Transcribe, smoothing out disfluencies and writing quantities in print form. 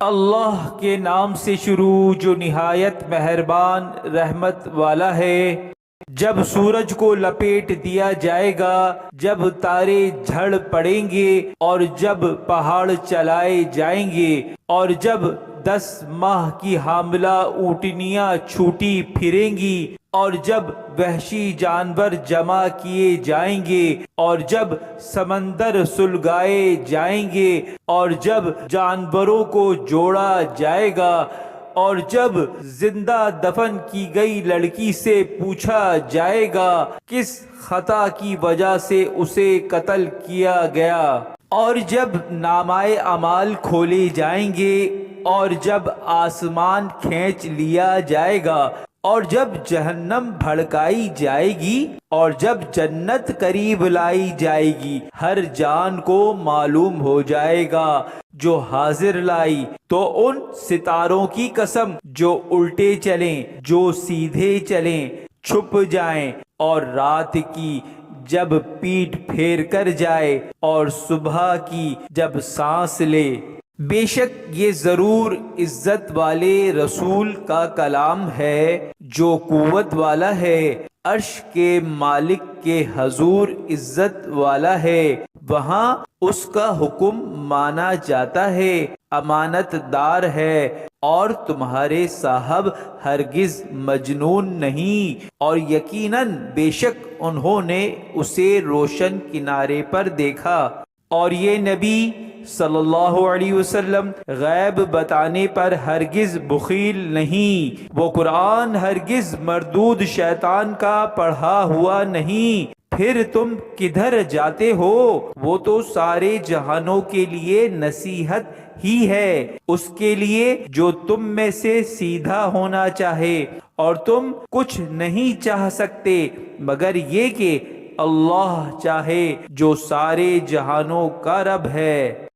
اللہ کے نام سے شروع جو نہایت مہربان رحمت والا ہے۔ جب سورج کو لپیٹ دیا جائے گا، جب تارے جھڑ پڑیں گے اور جب پہاڑ چلائے جائیں گے، اور جب 10 ماہ کی حاملہ اونٹنیاں چھوٹی پھریں گی، اور جب وحشی جانور جمع کیے جائیں گے، اور جب سمندر سلگائے جائیں گے، اور جب جانوروں کو جوڑا جائے گا، اور جب زندہ دفن کی گئی لڑکی سے پوچھا جائے گا کس خطا کی وجہ سے اسے قتل کیا گیا، اور جب نامۂ اعمال کھولے جائیں گے، اور جب آسمان کھینچ لیا جائے گا، اور جب جہنم بھڑکائی جائے گی، اور جب جنت قریب لائی جائے گی، ہر جان کو معلوم ہو جائے گا جو حاضر لائی۔ تو ان ستاروں کی قسم جو الٹے چلیں، جو سیدھے چلیں، چھپ جائیں، اور رات کی جب پیٹ پھیر کر جائے، اور صبح کی جب سانس لے۔ بے شک یہ ضرور عزت والے رسول کا کلام ہے جو قوت والا ہے، عرش کے مالک کے حضور عزت والا ہے، وہاں اس کا حکم مانا جاتا ہے، امانت دار ہے، اور تمہارے صاحب ہرگز مجنون نہیں، اور یقیناً بے شک انہوں نے اسے روشن کنارے پر دیکھا۔ اور یہ نبی صلی اللہ علیہ وسلم غیب بتانے پر ہرگز بخیل نہیں، وہ قرآن ہرگز مردود شیطان کا پڑھا ہوا نہیں۔ پھر تم کدھر جاتے ہو؟ وہ تو سارے جہانوں کے لیے نصیحت ہی ہے، اس کے لیے جو تم میں سے سیدھا ہونا چاہے، اور تم کچھ نہیں چاہ سکتے مگر یہ کہ اللہ چاہے جو سارے جہانوں کا رب ہے۔